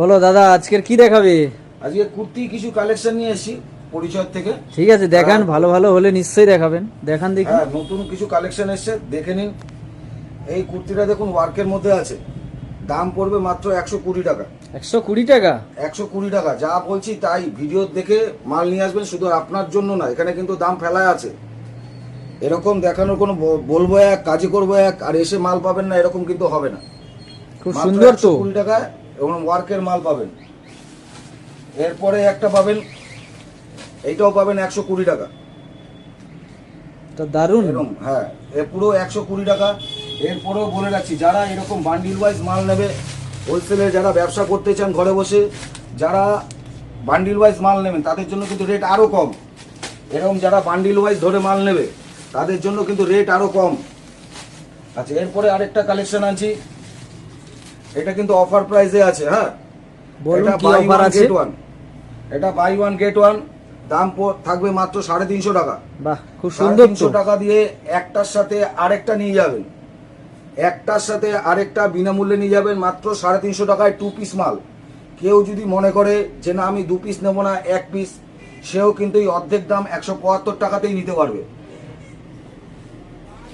বলো দাদা, আজকের কি দেখাবে? আজকে কুর্তি কিছু কালেকশন নিয়ে এসেছি পরিচয় থেকে। ঠিক আছে, দেখান। ভালো ভালো হলে নিশ্চয়ই দেখাবেন। দেখান দেখি। হ্যাঁ, নতুন কিছু কালেকশন এসেছে, দেখে নিন। এই কুর্তিটা দেখুন, ওয়ার্কের মধ্যে আছে। দাম পড়বে মাত্র 120 টাকা। 120 টাকা? 120 টাকা। যা বলছি তাই, ভিডিও দেখে মাল নিয়ে আসবেন, শুধু আপনার জন্য না, এখানে কিন্তু দাম ফেলায় আছে। এরকম দেখানোর কোনো বলবো এক, কাজে করবো এক, আর এসে মাল পাবেন না, এরকম কিন্তু হবে না। খুব সুন্দর তো। 120 টাকায় এবং ওয়ার্কের মাল পাবেন। এরপরে একটা পাবেন, এইটাও পাবেন 120 টাকা। তো দারুন। এরকম, হ্যাঁ, এ পুরো 120 টাকা। এরপরেও বলে রাখছি, যারা এরকম বান্ডিল ওয়াইজ মাল নেবে, হোলসেলে যারা ব্যবসা করতে চান ঘরে বসে, যারা বান্ডিল ওয়াইজ মাল নেবেন তাদের জন্য কিন্তু রেট আরও কম। এরকম যারা বান্ডিল ওয়াইজ ধরে মাল নেবে তাদের জন্য কিন্তু রেট আরও কম। আচ্ছা, এরপরে আরেকটা কালেকশন আনছি, এটা কিন্তু অফার প্রাইসে আছে। হ্যাঁ, বলুন এটা কি বাই অফার ওয়ান আছে? Get one. এটা বাই ওয়ান গেট ওয়ান। দাম থাকবে মাত্র 350 টাকা। বাহ, খুব সুন্দর তো। 350 টাকা দিয়ে একটার সাথে আরেকটা নিয়ে যাবেন। একটার সাথে আরেকটা বিনামূল্যে নিয়ে যাবেন মাত্র 350 টাকায়। 2 পিস মাল। কেউ যদি মনে করে যে না আমি 2 পিস নেবো না, 1 পিস, সেও কিন্তু এই অর্ধেক দাম 175 টাকাতেই নিতে পারবে।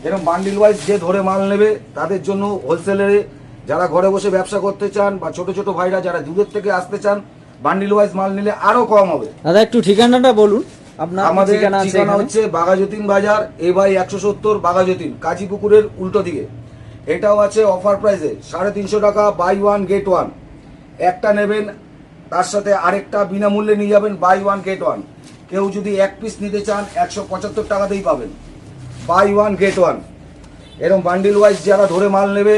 এরকম বান্ডিল ওয়াইজ যে ধরে মাল নেবে তাদের জন্য, হোলসেলারে যারা ঘরে বসে ব্যবসা করতে চান, বা ছোট ছোট ভাইরা যারা দূরের থেকে আসতে চান, বান্ডিল ওয়াইজ মাল নিলে আরো কম হবে। দাদা একটু ঠিকানাটা বলুন। আপনার আমাদের ঠিকানা আছে ঠিকানা এখানে? হচ্ছে বাঘাযতীন বাজার, এবাই 170 বাঘাযতীন, কাজীপুকুরের উল্টো দিকে। এটাও আছে অফার প্রাইসে 350 টাকা, বাই ওয়ান গেট ওয়ান। একটা নেবেন, তার সাথে আরেকটা বিনামূল্যে নিয়ে যাবেন, বাই ওয়ান গেট ওয়ান। কেউ যদি 1 পিস নিতে চান 175 টাকাতেই পাবেন, বাই ওয়ান গেট ওয়ান। এরকম বান্ডিল ওয়াইজ যারা ধরে মাল নেবে,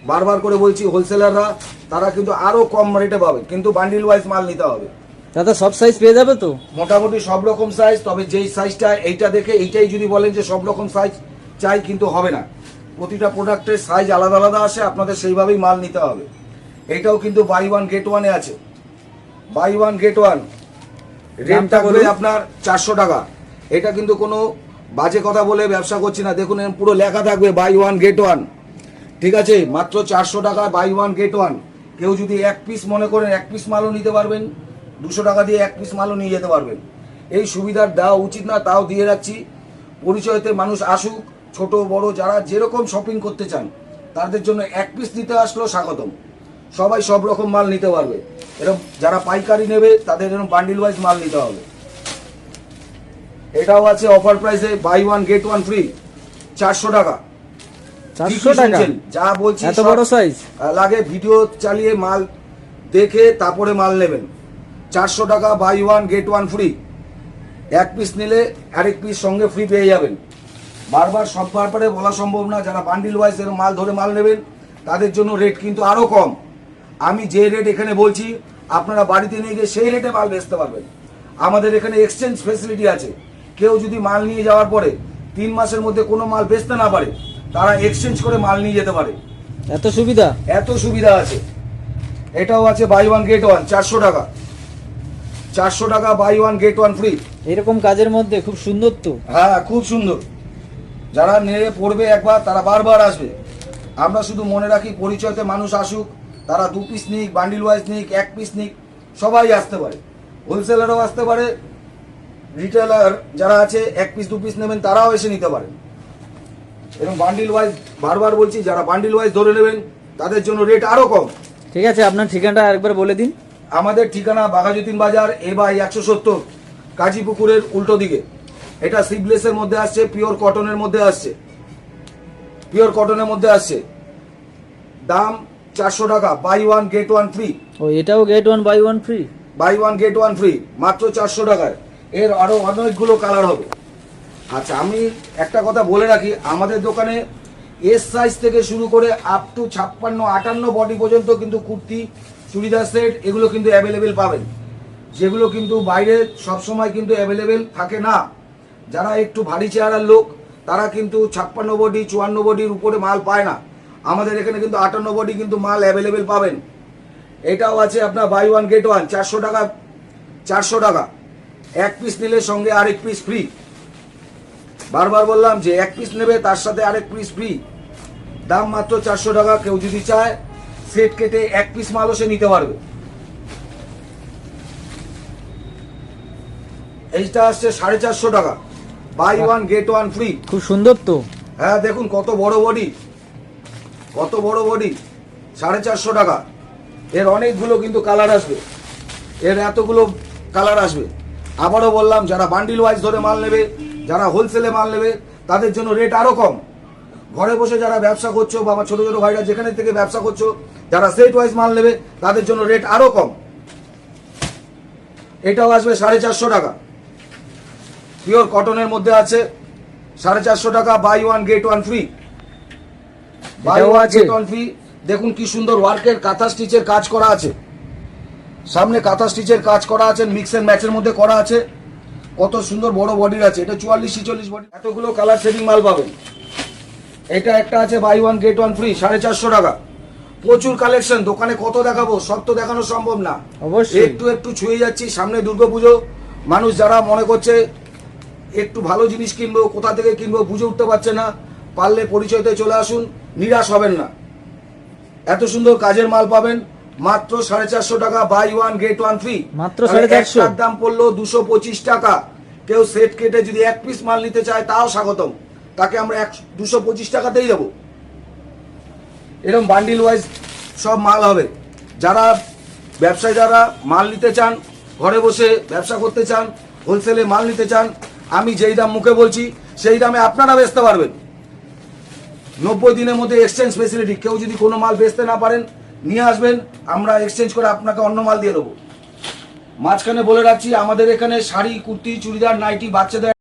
বারবার করে বলছি, হোলসেলাররা তারা কিন্তু আরো কম রেটে পাবে, কিন্তু বান্ডিল ওয়াইজ মাল নিতে হবে। দাদা সব সাইজ পেয়ে যাবে তো? মোটামুটি সব রকম সাইজ, তবে যেই সাইজটা এইটা দেখে এইটাই যদি বলেন যে সব রকম সাইজ চাই, কিন্তু হবে না। প্রতিটা প্রোডাক্টের সাইজ আলাদা আলাদা আসে, আপনাদের সেইভাবেই মাল নিতে হবে। এইটাও কিন্তু বাই ওয়ান গেট ওয়ানে আছে। Buy one get one, rate দামটা থাকবে বলুন। আপনার 400 টাকা। এটা কিন্তু কোনো বাজে কথা বলে ব্যবসা করছি না, দেখুন এর পুরো লেখা থাকবে বাই ওয়ান গেট ওয়ান। ঠিক আছে, মাত্র 400 টাকা, বাই ওয়ান গেট ওয়ান। কেউ যদি 1 পিস মনে করেন, 1 পিস মালও নিতে পারবেন, 200 টাকা দিয়ে 1 পিস মালও নিয়ে যেতে পারবেন। এই সুবিধার দেওয়া উচিত না, তাও দিয়ে রাখছি। পরিচয়তে মানুষ আসুক, ছোট বড় যারা যেরকম শপিং করতে চান, তাদের জন্য 1 পিস নিতে আসলেও স্বাগতম। সবাই সব রকম মাল নিতে পারবে। এরকম যারা পাইকারি নেবে তাদের এরকম বান্ডিল ওয়াইজ মাল নিতে হবে। এটাও আছে offer price, buy one get one free, 400 টাকা। 400 টাকা? যা বলছি এত বড় সাইজ? লাগে, ভিডিও চালিয়ে মাল দেখে তারপরে মাল নেবেন। 400 টাকা, buy one get one free. 1 piece নিলে আরেক পিস সঙ্গে ফ্রি পেয়ে যাবেন। বারবার সব ব্যাপারে বলা সম্ভব না, যারা বান্ডিল ওয়াইজ এর মাল ধরে মাল নেবেন তাদের জন্য রেট কিন্তু আরো কম। আমি যে রেট এখানে বলছি, আপনারা বাড়িতে নিয়ে গিয়ে সেই রেটে মাল বেচতে পারবেন। আমাদের এখানে এক্সচেঞ্জ ফেসিলিটি আছে। কেউ যদি মাল নিয়ে যাওয়ার পরে 3 মাসের মধ্যে কোনো মাল বেচতে না পারে, তারা এক্সচেঞ্জ করে মাল নিয়ে যেতে পারে। এত সুবিধা? এত সুবিধা আছে। এটাও আছে বাই ওয়ান গেট ওয়ান, 400 টাকা। 400 টাকা, buy one get one free. এরকম কাজের মধ্যে খুব সুন্দর তো। হ্যাঁ, খুব সুন্দর। যারা নিয়ে পড়বে একবার, তারা বারবার আসবে। আমরা শুধু মনে রাখি, পরিচয়তে মানুষ আসুক, তারা 2 পিস নিক, বান্ডিল ওয়াইজ নিক, 1 পিস নিক, সবাই আসতে পারে। হোলসেলারও আসতে পারে, রিটেলার যারা আছে 1 পিস 2 পিস নেবেন তারাও এসে নিতে পারেন। এরকম বান্ডিল ওয়াইজ, বারবার বলছি, যারা বান্ডিল ওয়াইজ ধরে নেবেন তাদের জন্য রেট আরো কম। ঠিক আছে, আপনার ঠিকানাটা আরেকবার বলে দিন। আমাদের ঠিকানা বাঘাযতীন বাজার, এবাই 170, কাজীপুকুরের উল্টো দিকে। এটা সিভলেসের মধ্যে আসছে, পিওর কটনের মধ্যে আসছে। পিওর কটনের মধ্যে আসছে। দাম 400 টাকা, buy one get one free. ও, এটাও get one buy one free? Buy one get one free, মাত্র 400 টাকায়। এর আরো অনেকগুলো কালার হবে। আচ্ছা, আমি একটা কথা বলে রাখি, আমাদের দোকানে এস সাইজ থেকে শুরু করে আপ টু 56-58 বডি পর্যন্ত কিন্তু কুর্তি, চুড়িদার সেট, এগুলো কিন্তু অ্যাভেলেবেল পাবেন। যেগুলো কিন্তু বাইরে সবসময় কিন্তু অ্যাভেলেবেল থাকে না। যারা একটু ভারী চেহারার লোক, তারা কিন্তু 56 বডি 54 বডির উপরে মাল পায় না। আমাদের এখানে কিন্তু 58 বডি কিন্তু মাল অ্যাভেলেবেল পাবেন। এটাও আছে আপনার বাই ওয়ান গেট ওয়ান, 400 টাকা। 400 টাকা, 1 পিস নিলে সঙ্গে আরেক পিস ফ্রি। বারবার বললাম যে 1 পিস নেবে তার সাথে আরেক পিস ফ্রি। দাম মাত্র 400 টাকা। কেউ যদি চায় সেট কেটে 1 পিস মালও সে নিতে পারবে। এইটা আসছে 450 টাকা, buy one get one free. খুব সুন্দর তো। হ্যাঁ দেখুন কত বড় বডি, কত বড় বডি, 450 টাকা। এর অনেকগুলো কিন্তু কালার আসবে, এর এতগুলো কালার আসবে। আবারও বললাম, যারা বান্ডিল ওয়াইজ ধরে মাল নেবে, যারা হোলসেলে মাল নেবে, তাদের জন্য রেট আরও কম। ঘরে বসে যারা ব্যবসা করছো বা আমার ছোটো ছোটো ভাইরা যেখানে থেকে ব্যবসা করছো, যারা সেট ওয়াইজ মাল নেবে, তাদের জন্য রেট আরও কম। এটাও আসবে 450 টাকা, পিওর কটনের মধ্যে আছে, 450 টাকা, buy one get one free. Buy এটাও ওয়ান আছে? Get one free. দেখুন কি সুন্দর ওয়ার্কের কাঁথা স্টিচের কাজ করা আছে, সামনে কাঁথা স্টিচের কাজ করা আছে, মিক্স এন্ড ম্যাচের মধ্যে করা আছে, কত সুন্দর বড় বডির আছে। এটা 44-46 বডি, এতগুলো কালার শেডিং মাল পাবেন। এটা একটা আছে buy one get one free, 450 টাকা। প্রচুর কালেকশন, দোকানে কত দেখাবো, সব তো দেখানো সম্ভব না। অবশ্যই। একটু একটু ছুঁয়ে যাচ্ছি। সামনে দুর্গাপুজো, মানুষ যারা মনে করছে একটু ভালো জিনিস কিনবো, কোথা থেকে কিনবো বুঝে উঠতে পারছে না, পারলে পরিচয়তে চলে আসুন, নিরাশ হবেন না। এত সুন্দর কাজের মাল পাবেন মাত্র 450 টাকা, buy one get one free. মাত্র 450? একটার দাম পড়লো 225 টাকা। কেউ সেট কেটে যদি এক পিস মাল নিতে চায়, তাও স্বাগতম, তাকে আমরা 225 টাকাতেই দেবো। এরকম বান্ডিল ওয়াইজ সব মাল হবে। যারা ব্যবসায়ী, যারা মাল নিতে চান, ঘরে বসে ব্যবসা করতে চান, হোলসেলে মাল নিতে চান, আমি যেই দাম মুখে বলছি সেই দামে আপনারা বেচতে পারবেন। 90 দিনের মধ্যে এক্সচেঞ্জ ফেসিলিটি। কেউ যদি কোনো মাল বেচতে না পারেন, নিয়ে আসবেন, আমরা এক্সচেঞ্জ করে আপনাকে অন্য মাল দিয়ে দেবো। মাঝখানে বলে রাখছি, আমাদের এখানে শাড়ি, কুর্তি, চুড়িদার, নাইটি, বাচ্চাদের